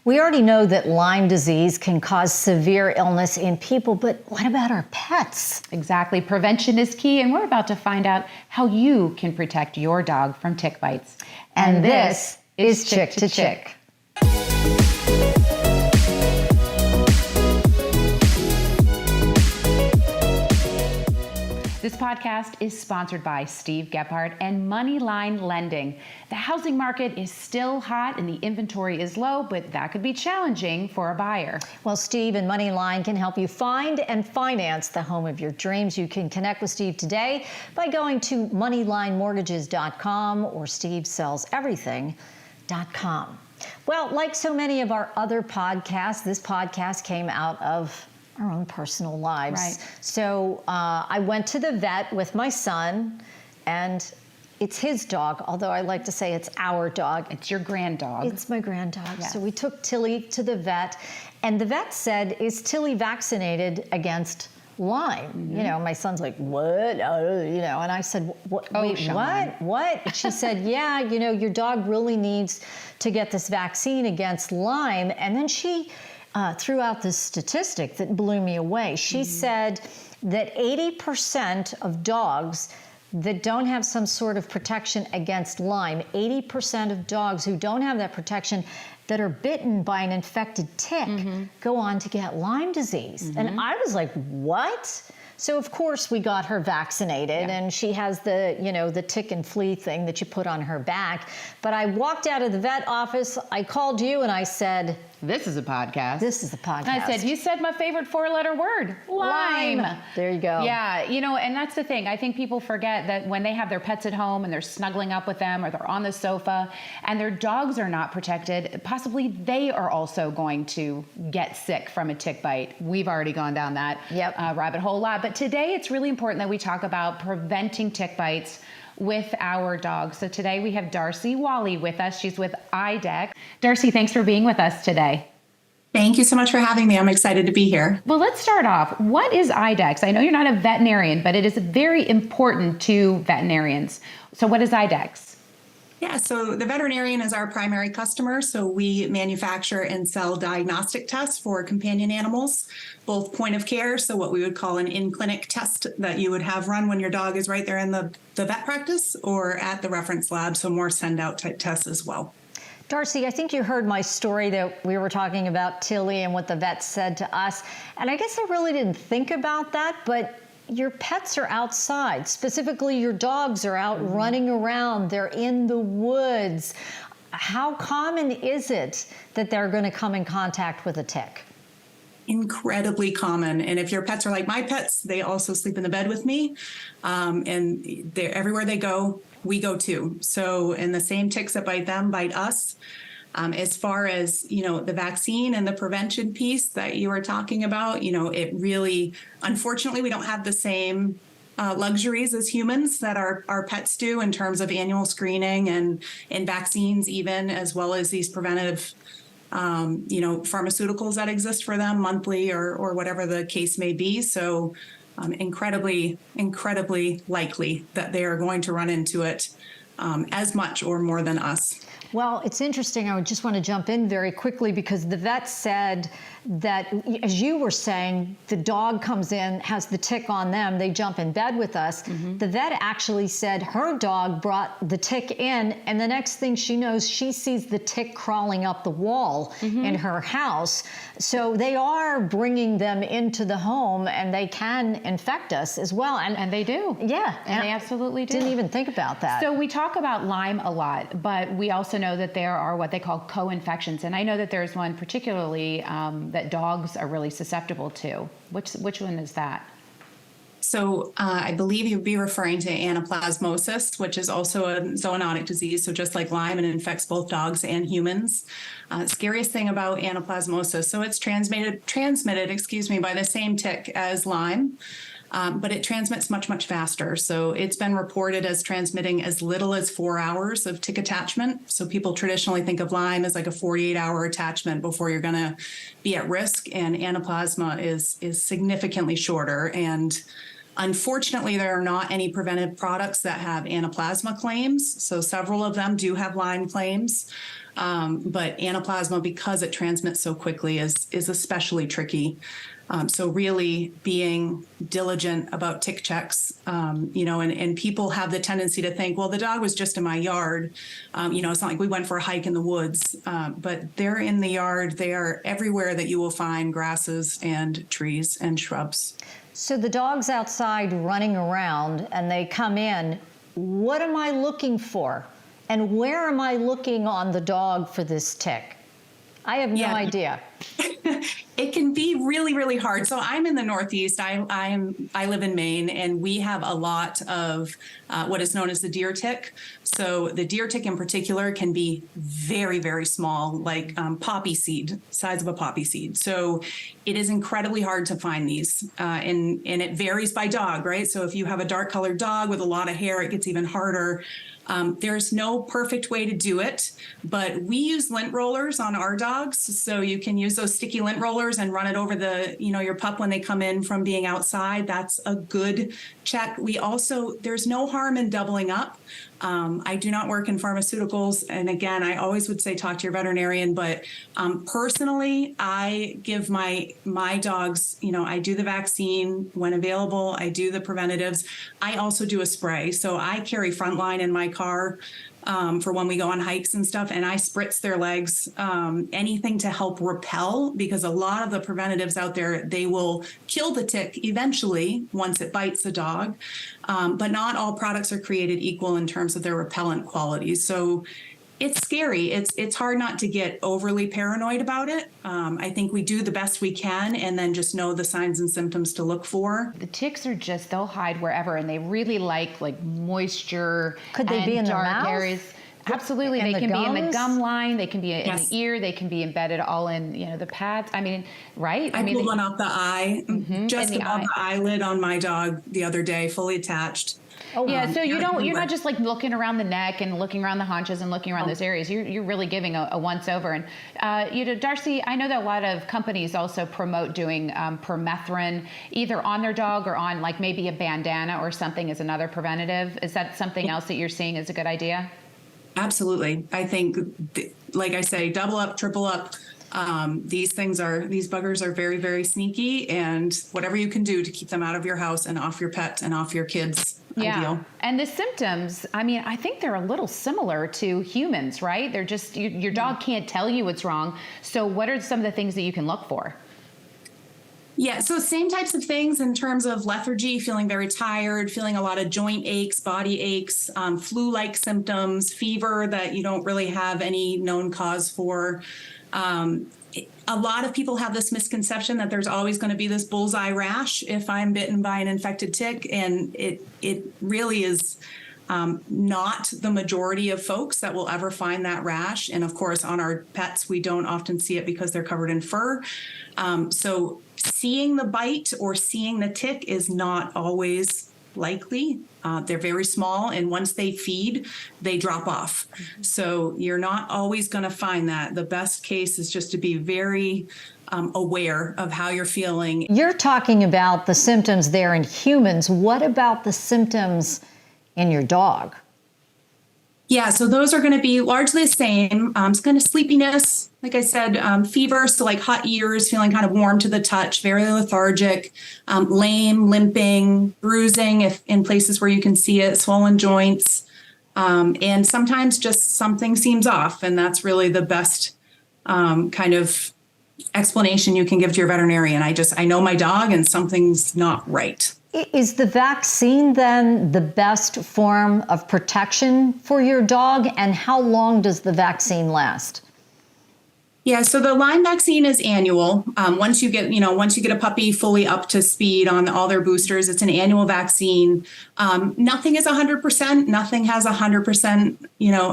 We already know that Lyme disease can cause severe illness in people, but what about our pets? Exactly. Prevention is key, and we're about to find out how you can protect your dog from tick bites. And this is Chick to Chick. This podcast is sponsored by Steve Gephardt and MoneyLine Lending. The housing market is still hot and the inventory is low, but that could be challenging for a buyer. Well, Steve and MoneyLine can help you find and finance the home of your dreams. You can connect with Steve today by going to moneylinemortgages.com or stevesellseverything.com. Well, like so many of our other podcasts, this podcast came out of our own personal lives. Right. So I went to the vet with my son, and it's his dog, although I like to say it's our dog. It's your grand dog. It's my grand dog. Yes. So we took Tilly to the vet, and the vet said, "Is Tilly vaccinated against Lyme?" Mm-hmm. You know, my son's like, "What?" And I said, "What? Oh, Wait, Sean. What?" And she said, "Yeah, your dog really needs to get this vaccine against Lyme." And then she threw out this statistic that blew me away. She said that 80% of dogs that don't have some sort of protection against Lyme, 80% of dogs who don't have that protection that are bitten by an infected tick go on to get Lyme disease. And I was like, what? So of course we got her vaccinated, and she has the tick and flea thing that you put on her back. But I walked out of the vet office, I called you and I said, This is a podcast. this is the podcast. And I said, you said my favorite four-letter word, Lyme. There you go. Yeah, and that's the thing. I think people forget that when they have their pets at home and they're snuggling up with them or they're on the sofa and their dogs are not protected, possibly they are also going to get sick from a tick bite. We've already gone down that rabbit hole a lot. But today it's really important that we talk about preventing tick bites with our dogs. So today we have Darcy Wally with us. She's with IDEX. Darcy, thanks for being with us today. Thank you so much for having me. I'm excited to be here. Well, let's start off. What is IDEX? I know you're not a veterinarian, but it is very important to veterinarians. So what is IDEX? Yeah, so the veterinarian is our primary customer. So we manufacture and sell diagnostic tests for companion animals, both point of care, so what we would call an in-clinic test that you would have run when your dog is right there in the vet practice, or at the reference lab, so more send-out type tests as well. Darcy, I think you heard my story that we were talking about Tilly and what the vet said to us. And I guess I really didn't think about that, but your pets are outside. Specifically, your dogs are out running around. They're in the woods. How common is it that they're going to come in contact with a tick? Incredibly common. And if your pets are like my pets, they also sleep in the bed with me. And they're everywhere they go, we go too. So, and the same ticks that bite them bite us. As far as, the vaccine and the prevention piece that you were talking about, it really, unfortunately, we don't have the same luxuries as humans that our pets do in terms of annual screening and vaccines even, as well as these preventative pharmaceuticals that exist for them monthly or whatever the case may be. So incredibly likely that they are going to run into it as much or more than us. Well, it's interesting. I would just want to jump in very quickly because the vet said that, as you were saying, the dog comes in, has the tick on them, they jump in bed with us. The vet actually said her dog brought the tick in, and the next thing she knows, she sees the tick crawling up the wall in her house. So they are bringing them into the home, and they can infect us as well. And they do. Yeah. And they absolutely do. Didn't even think about that. So we talk about Lyme a lot, but we also know that there are what they call co-infections. And I know that there's one particularly that dogs are really susceptible to. Which one is that? So I believe you'd be referring to anaplasmosis, which is also a zoonotic disease. So just like Lyme, it infects both dogs and humans. Scariest thing about anaplasmosis, so it's transmitted, by the same tick as Lyme. But it transmits much, much faster. So it's been reported as transmitting as little as 4 hours of tick attachment. So people traditionally think of Lyme as like a 48-hour attachment before you're going to be at risk. And anaplasma is significantly shorter. And unfortunately, there are not any preventive products that have anaplasma claims. So several of them do have Lyme claims. But anaplasma, because it transmits so quickly, is especially tricky. So really being diligent about tick checks, and people have the tendency to think, well, the dog was just in my yard. It's not like we went for a hike in the woods, but they're in the yard. They are everywhere that you will find grasses and trees and shrubs. So the dog's outside running around and they come in. What am I looking for? And where am I looking on the dog for this tick? I have no idea. It can be really, really hard. So I'm in the Northeast. I live in Maine, and we have a lot of what is known as the deer tick. So the deer tick in particular can be very, very small, like poppy seed, size of a poppy seed. So it is incredibly hard to find these, and it varies by dog, right? So if you have a dark colored dog with a lot of hair, it gets even harder. There's no perfect way to do it, but we use lint rollers on our dogs. So you can use those sticky lint rollers and run it over your pup when they come in from being outside. That's a good check. There's no harm in doubling up. I do not work in pharmaceuticals. And again, I always would say talk to your veterinarian, but personally, I give my dogs, I do the vaccine when available. I do the preventatives. I also do a spray. So I carry Frontline in my car for when we go on hikes and stuff, and I spritz their legs, anything to help repel, because a lot of the preventatives out there, they will kill the tick eventually once it bites the dog, but not all products are created equal in terms of their repellent qualities. So it's scary. It's hard not to get overly paranoid about it. I think we do the best we can, and then just know the signs and symptoms to look for. The ticks are they'll hide wherever, and they really like moisture. Could they be in the dark mouth? Areas. Absolutely. And they can be in the gums? gum line. They can be in Yes. the ear. They can be embedded all in, the pads. I mean, right? I pulled one off the eye, just in the above eye. the eyelid on my dog the other day, fully attached. Oh, Yeah, so you're not anywhere. just looking around the neck and looking around the haunches and looking around those areas. You're really giving a once over. And Darcy, I know that a lot of companies also promote doing permethrin either on their dog or on maybe a bandana or something as another preventative. Is that something else that you're seeing as a good idea? Absolutely. I think, like I say, double up, triple up. These buggers are very, very sneaky, and whatever you can do to keep them out of your house and off your pet and off your kids. Yeah. Ideal. And the symptoms, I think they're a little similar to humans, right? They're just, your dog can't tell you what's wrong. So what are some of the things that you can look for? Yeah, so same types of things in terms of lethargy, feeling very tired, feeling a lot of joint aches, body aches, flu-like symptoms, fever that you don't really have any known cause for. A lot of people have this misconception that there's always going to be this bullseye rash if I'm bitten by an infected tick, and it really is not the majority of folks that will ever find that rash. And of course, on our pets, we don't often see it because they're covered in fur. So seeing the bite or seeing the tick is not always likely. They're very small, and once they feed, they drop off. So you're not always going to find that. The best case is just to be very aware of how you're feeling. You're talking about the symptoms there in humans. What about the symptoms in your dog? Yeah, so those are going to be largely the same. It's kind of sleepiness, like I said, fever, so like hot ears, feeling kind of warm to the touch, very lethargic, lame, limping, bruising if in places where you can see it, swollen joints, and sometimes just something seems off, and that's really the best kind of explanation you can give to your veterinarian. I know my dog, and something's not right. Is the vaccine then the best form of protection for your dog? And how long does the vaccine last? Yeah, so the Lyme vaccine is annual. Once you get a puppy fully up to speed on all their boosters, it's an annual vaccine. Nothing is 100%. Nothing has 100%,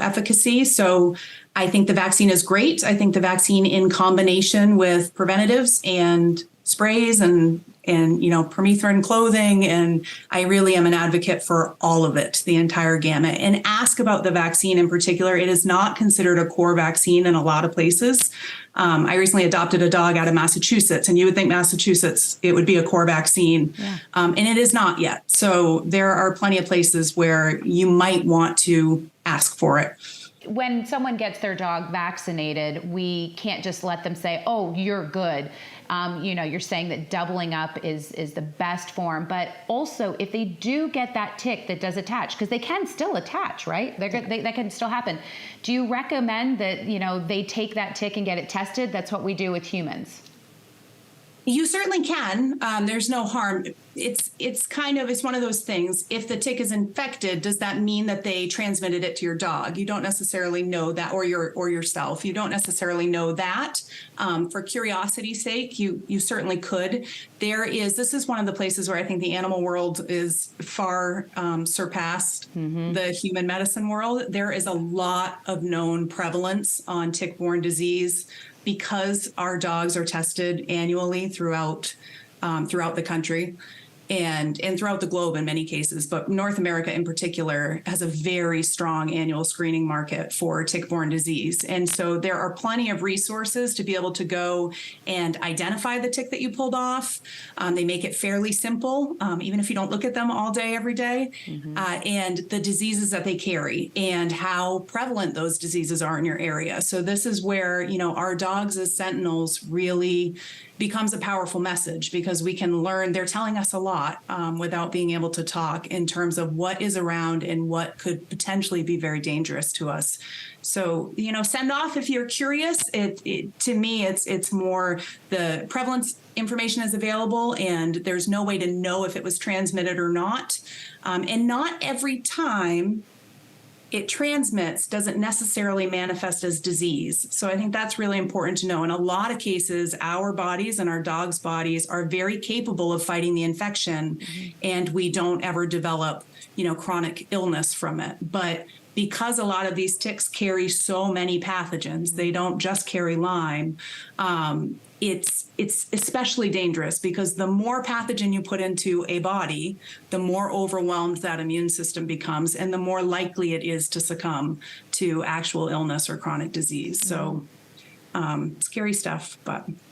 efficacy. So I think the vaccine is great. I think the vaccine in combination with preventatives and sprays and permethrin clothing, and I really am an advocate for all of it, the entire gamut. And ask about the vaccine in particular. It is not considered a core vaccine in a lot of places. I recently adopted a dog out of Massachusetts, and you would think Massachusetts, it would be a core vaccine, and it is not yet. So there are plenty of places where you might want to ask for it. when someone gets their dog vaccinated, we can't just let them say, oh, you're good. You're saying that doubling up is the best form, but also if they do get that tick that does attach, because they can still attach, right? That can still happen. Do you recommend that, they take that tick and get it tested? That's what we do with humans. You certainly can. There's no harm. It's one of those things. If the tick is infected, does that mean that they transmitted it to your dog? You don't necessarily know that, or yourself. You don't necessarily know that. For curiosity's sake, you certainly could. This is one of the places where I think the animal world is far surpassed the human medicine world. There is a lot of known prevalence on tick-borne disease, because our dogs are tested annually throughout the country and throughout the globe in many cases, but North America in particular has a very strong annual screening market for tick-borne disease. And so there are plenty of resources to be able to go and identify the tick that you pulled off. They make it fairly simple, even if you don't look at them all day, every day, and the diseases that they carry and how prevalent those diseases are in your area. So this is where, our dogs as sentinels really becomes a powerful message, because we can learn. They're telling us a lot without being able to talk in terms of what is around and what could potentially be very dangerous to us. So, send off if you're curious. To me, it's more the prevalence information is available, and there's no way to know if it was transmitted or not. And not every time it transmits doesn't necessarily manifest as disease. So I think that's really important to know. In a lot of cases, our bodies and our dogs' bodies are very capable of fighting the infection, and we don't ever develop, chronic illness from it. But because a lot of these ticks carry so many pathogens, they don't just carry Lyme, it's especially dangerous, because the more pathogen you put into a body, the more overwhelmed that immune system becomes, and the more likely it is to succumb to actual illness or chronic disease. So scary stuff.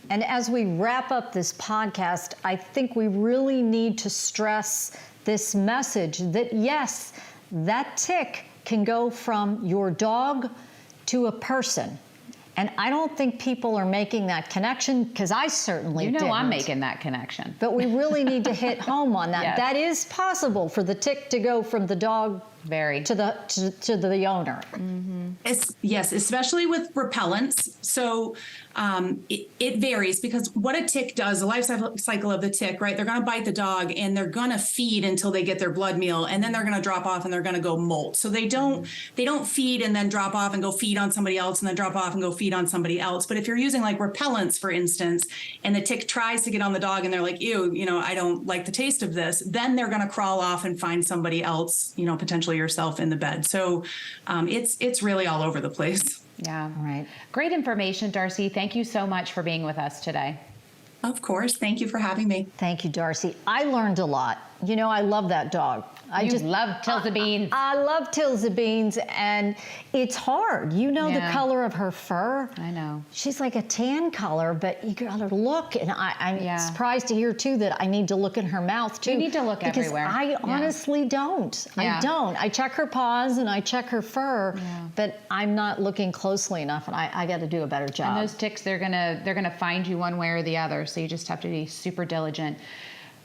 And as we wrap up this podcast, I think we really need to stress this message that, yes, that tick can go from your dog to a person. And I don't think people are making that connection, because I certainly didn't. I'm making that connection. But we really need to hit home on that. Yes. That is possible for the tick to go from the dog to the owner. Yes, especially with repellents. So it varies, because what a tick does, the life cycle of the tick, right? They're going to bite the dog and they're going to feed until they get their blood meal, and then they're going to drop off and they're going to go molt. So they don't feed and then drop off and go feed on somebody else and then drop off and go feed on somebody else. But if you're using like repellents, for instance, and the tick tries to get on the dog and they're like, ew, I don't like the taste of this, then they're going to crawl off and find somebody else, potentially yourself in the bed. So it's really all over the place. Yeah. All right. Great information, Darcy. Thank you so much for being with us today. Of course. Thank you for having me. Thank you, Darcy. I learned a lot. I love that dog. I just love Tilsa Beans. I love Tilsa Beans, and it's hard. The color of her fur. I know. She's like a tan color, but you gotta look, and I'm surprised to hear too that I need to look in her mouth too. You need to look everywhere. I honestly don't. Yeah. I don't. I check her paws and I check her fur, but I'm not looking closely enough, and I got to do a better job. And those ticks, they're gonna find you one way or the other. So you just have to be super diligent.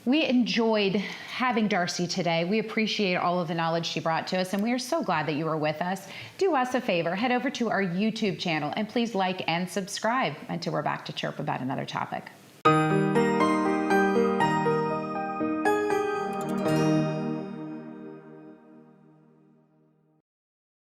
We enjoyed having Darcy today. We appreciate all of the knowledge she brought to us, and we are so glad that you were with us. Do us a favor, head over to our YouTube channel, and please like and subscribe until we're back to chirp about another topic.